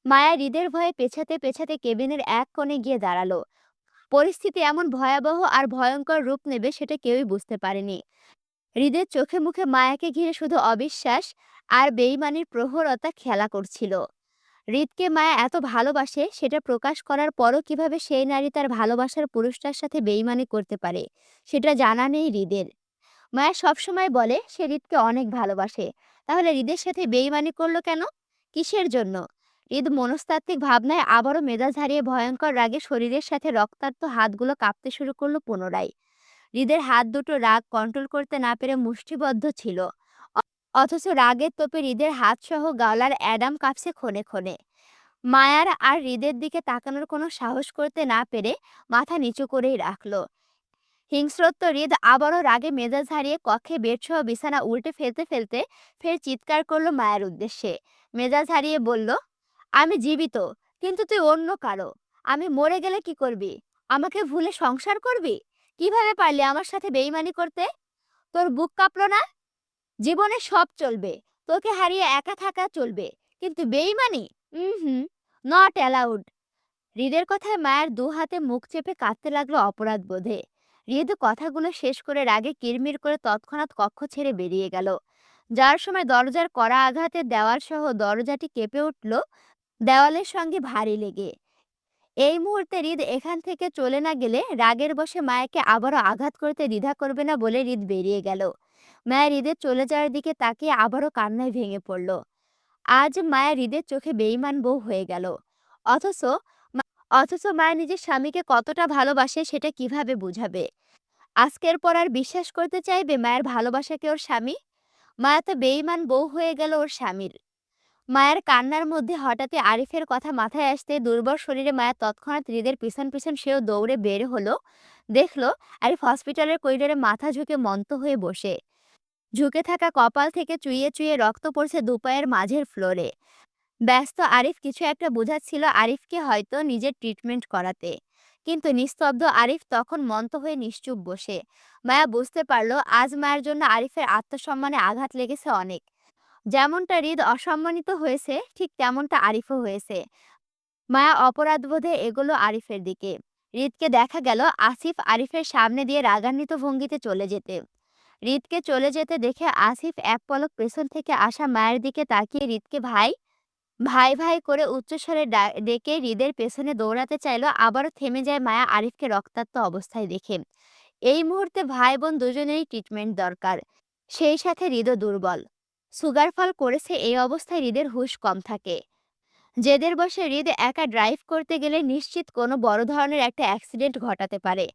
মায়া হৃদের ভয়ে পেছাতে পেছাতে কেবিনের এক কোণে গিয়ে দাঁড়ালো। পরিস্থিতি এমন ভয়াবহ আর ভয়ঙ্কর রূপ নেবে সেটা কেউই বুঝতে পারেনি। হৃদের চোখে মুখে মায়াকে ঘিরে শুধু অবিশ্বাস আর বেইমানির প্রহরতা খেলা করছিল। হৃদকে মায়া এত ভালোবাসে সেটা প্রকাশ করার পরও কিভাবে সেই নারী তার ভালোবাসার পুরুষটার সাথে বেইমানি করতে পারে সেটা জানা নেই হৃদের। মায়া সবসময় বলে সে হৃদকে অনেক ভালোবাসে, তাহলে হৃদের সাথে বেইমানি করলো কেন? কিসের জন্য? হৃদ মনস্তাত্ত্বিক ভাবনায় আবারও মেজাজ হারিয়ে ভয়ঙ্কর রাগে শরীরের সাথে রক্তাক্ত হাতগুলো কাঁপতে শুরু করলো পুনরায়। হৃদের হাত দুটো রাগ কন্ট্রোল করতে না পেরে মুষ্টিবদ্ধ ছিল, অথচ রাগের তোপে হৃদের হাত সহ গালার অ্যাডাম কাঁপছে ক্ষণে ক্ষণে। মায়ার আর হৃদের দিকে তাকানোর কোনো সাহস করতে না পেরে মাথা নিচু করেই রাখলো। হিংস্রোত্ত হৃদ আবারও রাগে মেজাজ হারিয়ে কক্ষে বেডসহ বিছানা উল্টে ফেলতে ফেলতে ফের চিৎকার করলো মায়ের উদ্দেশ্যে। মেজাজ হারিয়ে বলল, আমি জীবিত, কিন্তু তুই অন্য কারো। আমি মরে গেলে কি করবি? আমাকে ভুলে সংসার করবি? কিভাবে পারলি আমার সাথে বেইমানি করতে? তোর বুক কাঁপলো না? জীবনে সব চলবে, তোকে হারিয়ে একা থাকা চলবে, কিন্তু বেইমানি, হুম, নট অ্যালাউড। হৃদের কথায় মায়ের দু হাতে মুখ চেপে কাঁদতে লাগলো অপরাধ বোধে। হৃদ কথাগুলো শেষ করে রাগে কিরমির করে তৎক্ষণাৎ কক্ষ ছেড়ে বেরিয়ে গেল। যার সময় দরজার কড়া আঘাতে দেওয়াল সহ দরজাটি কেঁপে উঠল, দেওয়ালের সঙ্গে ভারী লেগে। এই মুহূর্তে হৃদ এখান থেকে চলে না গেলে রাগের বশে মায়াকে আবারও আঘাত করতে দ্বিধা করবে না বলে হৃদ বেরিয়ে গেল। মায়া হৃদের চলে যাওয়ার দিকে তাকিয়ে আবারও কান্নায় ভেঙে পড়ল। আজ মায়া হৃদের চোখে বেঈমান বউ হয়ে গেল। অথচ অথচ মায়া নিজের স্বামীকে কতটা ভালোবাসে সেটা কিভাবে বুঝাবে? আজকের পর আর বিশ্বাস করতে চাইবে মায়ের ভালোবাসাকে ওর স্বামী? মায়া তো বেঈমান বউ হয়ে গেল ওর স্বামীর। মায়ের কান্নার মধ্যে হঠাৎই আরিফের কথা মাথায় আসতে দুর্বল শরীরে মায়া তৎক্ষণাৎ হৃদের পিছন পিছন সেও দৌড়ে বের হলো। দেখলো আরিফ হসপিটালের করিডোরে মাথা ঝুঁকে মন্ত হয়ে বসে। ঝুঁকে থাকা কপাল থেকে চুইয়ে চুইয়ে রক্ত পড়ছে দুপায়ের মাঝের ফ্লোরে। ব্যস্ত আরিফ কিছু একটা বোঝাচ্ছিল আরিফকে, হয়তো নিজের ট্রিটমেন্ট করাতে। কিন্তু নিস্তব্ধ আরিফ তখন মন্ত হয়ে নিশ্চুপ বসে। মায়া বুঝতে পারলো আজ মায়ের জন্য আরিফের আত্মসম্মানে আঘাত লেগেছে অনেক। যেমনটা হৃদ অসম্মানিত হয়েছে ঠিক তেমনটা আরিফও হয়েছে। মায়া অপরাধবোধে এগোলো আরিফের দিকে। হৃদকে দেখা গেল আসিফ আরিফের সামনে দিয়ে রাগান্বিত ভঙ্গিতে চলে যেতে। হৃদকে চলে যেতে দেখে আসিফ এক পলক পেছন থেকে আসা মায়ের দিকে তাকিয়ে হৃদকে ভাই ভাই ভাই করে উচ্চস্বরে ডেকে হৃদের পেছনে দৌড়াতে চাইলো, আবারও থেমে যায় মায়া আরিফকে রক্তাক্ত অবস্থায় দেখে। এই মুহূর্তে ভাই বোন দুজনেরই ট্রিটমেন্ট দরকার। সেই সাথে হৃদও দুর্বল। সুগার ফল করেছে, এই অবস্থায় হৃদের হুঁশ কম থাকে। জেদের বশে হৃদ একা ড্রাইভ করতে গেলে নিশ্চিত কোনো বড় ধরনের একটা অ্যাক্সিডেন্ট ঘটাতে পারে।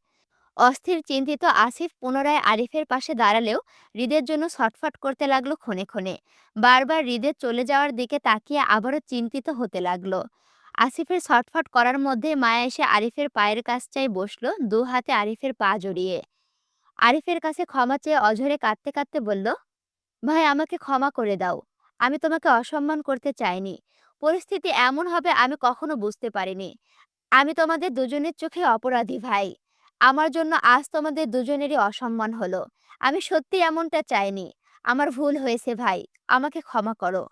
অস্থির চিন্তিত আসিফ পুনরায় আরিফের পাশে দাঁড়ালেও হৃদের জন্য ছটফট করতে লাগলো ক্ষণে ক্ষণে। বারবার হৃদের চলে যাওয়ার দিকে তাকিয়ে আবারও চিন্তিত হতে লাগলো। আসিফের ছটফট করার মধ্যে মায়া এসে আরিফের পায়ের কাছটায় বসলো, দু হাতে আরিফের পা জড়িয়ে। আরিফের কাছে ক্ষমা চেয়ে অঝরে কাঁদতে কাঁদতে বলল, ভাই আমাকে ক্ষমা করে দাও। আমি তোমাকে অসম্মান করতে চাইনি। পরিস্থিতি এমন হবে আমি কখনো বুঝতে পারিনি। আমি তোমাদের দুজনের চোখে অপরাধী ভাই। আমার জন্য আজ তোমাদের দুজনেরই অসম্মান হলো। আমি সত্যি এমনটা চাইনি। আমার ভুল হয়েছে ভাই। আমাকে ক্ষমা করো।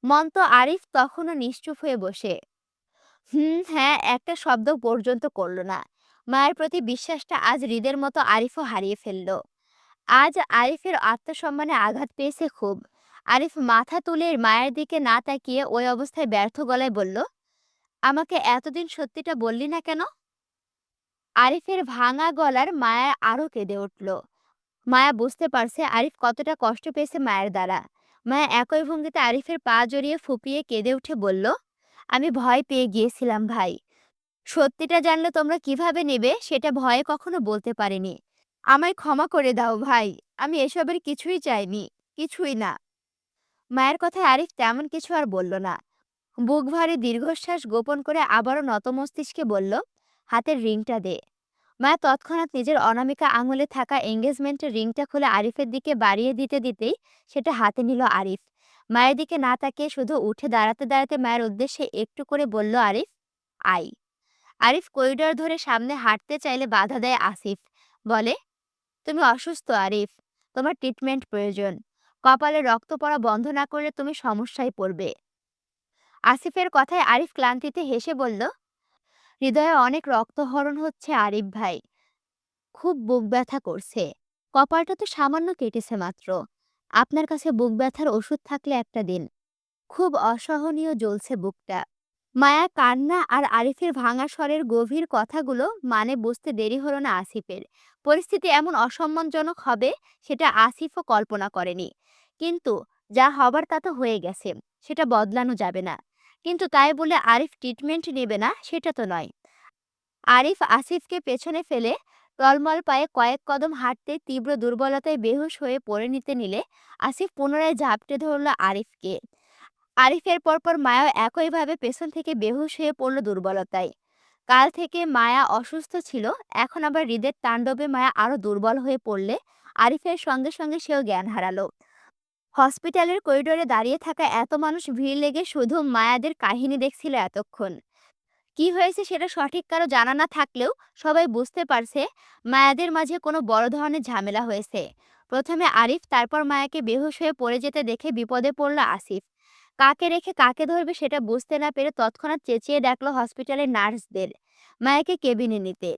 মন্ত আরিফ তখনও নিশ্চুপ হয়ে বসে। হ্যাঁ একটা শব্দ পর্যন্ত করল না। মায়ের প্রতি বিশ্বাসটা আজ হৃদের মতো আরিফও হারিয়ে ফেলল। আজ আরিফের আত্মসম্মানে আঘাত পেয়েছে খুব। আরিফ মাথা তুলে মায়ের দিকে না তাকিয়ে ওই অবস্থায় ব্যর্থ গলায় বলল, আমাকে এতদিন সত্যিটা বললি না কেন? আরিফের ভাঙা গলার মায়া আরো কেঁদে উঠল। মায়া বুঝতে পারছে আরিফ কতটা কষ্ট পেয়েছে মায়ের দ্বারা। মায়া একই ভঙ্গিতে আরিফের পা জড়িয়ে ফুপিয়ে কেঁদে উঠে বলল, আমি ভয় পেয়ে গিয়েছিলাম ভাই। সত্যিটা জানলে তোমরা কিভাবে নেবে সেটা ভয়ে কখনো বলতে পারিনি। আমায় ক্ষমা করে দাও ভাই। আমি এসবের কিছুই চাইনি। কিছুই না। মায়ের কথায় আরিফ তেমন কিছু আর বলল না। বুক ভারী দীর্ঘশ্বাস গোপন করে আবারও নত মস্তিষ্কে বলল, হাতের রিংটা দে। মায়া তৎক্ষণাৎ নিজের অনামিকা আঙুলে থাকা এঙ্গেজমেন্টের রিংটা খুলে আরিফের দিকে বাড়িয়ে দিতে দিতেই সেটা হাতে নিল আরিফ। মায়ের দিকে না তাকিয়ে শুধু উঠে দাঁড়াতে দাঁড়াতে মায়ের উদ্দেশ্যে একটু করে বলল, আরিফ আই। আরিফ করিডর ধরে সামনে হাঁটতে চাইলে বাধা দেয় আসিফ। বলে, তুমি অসুস্থ আরিফ, তোমার ট্রিটমেন্ট প্রয়োজন। কপালে রক্ত পড়া বন্ধ না করলে তুমি সমস্যায় পড়বে। আসিফের কথায় আরিফ ক্লান্তিতে হেসে বলল, হৃদয়ে অনেক রক্তহরণ হচ্ছে আরিফ ভাই, খুব বুক ব্যথা করছে। কপালটা তো সামান্য কেটেছে মাত্র। আপনার কাছে বুক ব্যথার ওষুধ থাকলে একটা দিন। খুব অসহনীয় জ্বলছে বুকটা। মায়া কান্না আর আরিফের ভাঙা স্বরের গভীর কথাগুলো মানে বুঝতে দেরি হলো না আসিফের। পরিস্থিতি এমন অসম্মানজনক হবে সেটা আসিফও কল্পনা করেনি। কিন্তু যা হবার তা তো হয়ে গেছে, সেটা বদলানো যাবে না। কিন্তু তাই বলে আরিফ ট্রিটমেন্ট নেবে না সেটা তো নয়। আরিফ আসিফকে পেছনে ফেলে টলমল পায়ে কয়েক কদম হাঁটতে তীব্র দুর্বলতায় বেহুশ হয়ে পড়ে নিতে নিলে আসিফ পুনরায় ঝাপটে ধরল আরিফকে। আরিফের পরপর মায়াও একইভাবে পেছন থেকে বেহুশ হয়ে পড়ল দুর্বলতায়। কাল থেকে মায়া অসুস্থ ছিল, এখন আবার হৃদের তাণ্ডবে মায়া আরো দুর্বল হয়ে পড়লে আরিফের সঙ্গে সঙ্গে সেও জ্ঞান হারালো। হসপিটালের করিডোরে দাঁড়িয়ে থাকা এত মানুষ ভিড় লেগে শুধু মায়াদের কাহিনী দেখছিল এতক্ষণ। কি হয়েছে সেটা সঠিক কারো জানা না থাকলেও সবাই বুঝতে পারছে মায়াদের মাঝে কোনো বড় ধরনের ঝামেলা হয়েছে। প্রথমে আরিফ, তারপর মায়াকে বেহুশ হয়ে পড়ে যেতে দেখে বিপদে পড়ল আসিফ। কাকে রেখে কাকে ধরবে সেটা বুঝতে না পেরে তৎক্ষণাৎ চেঁচিয়ে ডাকলো হসপিটালের নার্সদের মায়াকে কেবিনে নিতে।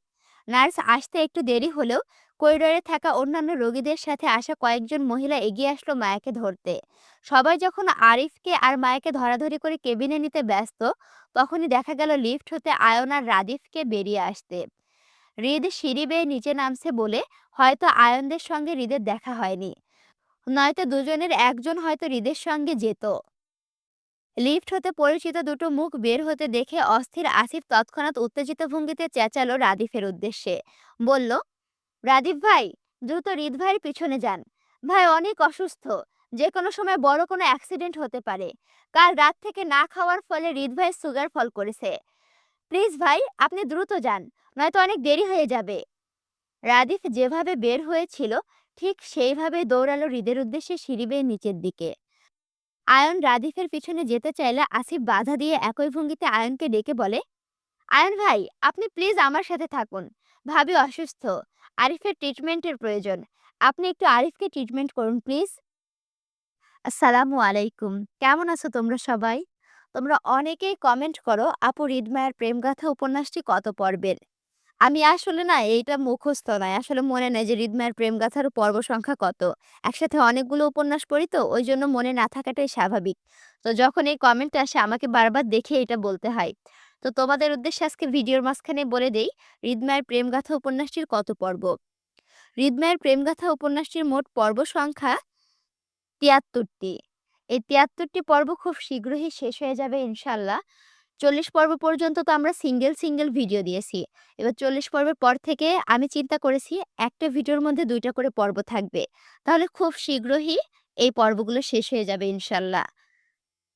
নার্স আসতে একটু দেরি হলেও করিডোরে থাকা অন্যান্য রোগীদের সাথে আসা কয়েকজন মহিলা এগিয়ে আসলো মায়াকে ধরতে। সবাই যখন আরিফকে আর মায়াকে ধরাধরি করে কেবিনে নিতে ব্যস্ত, তখনই দেখা গেল লিফট হতে আয়ন আর রাদিফকে বেরিয়ে আসতে। হৃদ সিঁড়ি বেয়ে নিচে নামছে বলে হয়তো আয়নদের সঙ্গে হৃদের দেখা হয়নি, নয়তো দুজনের একজন হয়তো হৃদের সঙ্গে যেত। লিফট হতে পরিচিত দুটো মুখ বের হতে দেখে অস্থির আসিফ তৎক্ষণাৎ উত্তেজিত ভঙ্গিতে চেঁচালো রাদিফের উদ্দেশ্যে। বলল, রাদিফ ভাই, দ্রুত হৃদ ভাইয়ের পিছনে যান। ভাই অনেক অসুস্থ, যে কোনো সময় বড় কোনো অ্যাক্সিডেন্ট হতে পারে। কাল রাত থেকে না খাওয়ার ফলে হৃদ ভাই সুগার ফল করেছে। প্লিজ ভাই, আপনি দ্রুত যান, নয়তো অনেক দেরি হয়ে যাবে। রাদিফ যেভাবে বের হয়েছিল ঠিক সেইভাবে দৌড়ালো হৃদের উদ্দেশ্যে সিঁড়ি বেয়ে নিচের দিকে। আয়ন রাদিফের পিছনে যেতে চাইলে আসিফ বাধা দিয়ে একই ভঙ্গিতে আয়নকে ডেকে বলে, আয়ন ভাই, আপনি প্লিজ আমার সাথে থাকুন। ভাবি অসুস্থ, আরিফের ট্রিটমেন্টের প্রয়োজন। আপনি একটু আরিফকে ট্রিটমেন্ট করুন প্লিজ। আসসালামু আলাইকুম। কেমন আছো তোমরা সবাই? তোমরা অনেকেই কমেন্ট করো, আপু হৃদমায়ার প্রেমগাথা উপন্যাসটি কত পর্বের। আমি আসলে না এইটা মুখস্থ নয়। আসলে মনে নাই যে হৃদমায়ার প্রেমগাথার পর্ব সংখ্যা কত। একসাথে অনেকগুলো উপন্যাস পড়ি তো ওইজন্য মনে না থাকাটাই স্বাভাবিক। তো যখন এই কমেন্ট আসে আমাকে বারবার দেখে এটা বলতে হয়। তো তোমাদের উদ্দেশ্যে আজকে ভিডিওর মাঝখানে বলে দেই হৃদমায়ার প্রেমগাথা উপন্যাসটির কত পর্ব। হৃদমায়ার প্রেমগাথা উপন্যাসটির মোট পর্ব সংখ্যা ৭৩টি। এই ৭৩টি পর্ব খুব শীঘ্রই শেষ হয়ে যাবে ইনশাআল্লাহ। ৪০ পর্ব পর্যন্ত তো আমরা সিঙ্গেল ভিডিও দিয়েছি। এবার ৪০ পর্বের পর থেকে আমি চিন্তা করেছি একটা ভিডিওর মধ্যে ২ টা করে পর্ব থাকবে। তাহলে খুব শীঘ্রই এই পর্বগুলো শেষ হয়ে যাবে ইনশাআল্লাহ।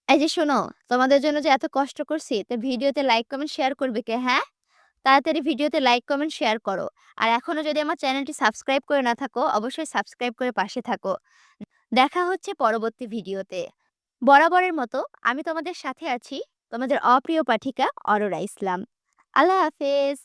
এই যে শোনো, তোমাদের জন্য যে এত কষ্ট করছি, তো ভিডিওতে লাইক, কমেন্ট, শেয়ার করবে কে, হ্যাঁ? তাড়াতাড়ি ভিডিওতে লাইক, কমেন্ট, শেয়ার করো। আর এখনো যদি আমার চ্যানেলটি সাবস্ক্রাইব করে না থাকো, অবশ্যই সাবস্ক্রাইব করে পাশে থাকো। দেখা হচ্ছে পরবর্তী ভিডিওতে। বরাবরের মতো আমি তোমাদের সাথে আছি, তোমাদের অপ্রিয় পাঠিকা অরোরা ইসলাম। আল্লাহ হাফেজ।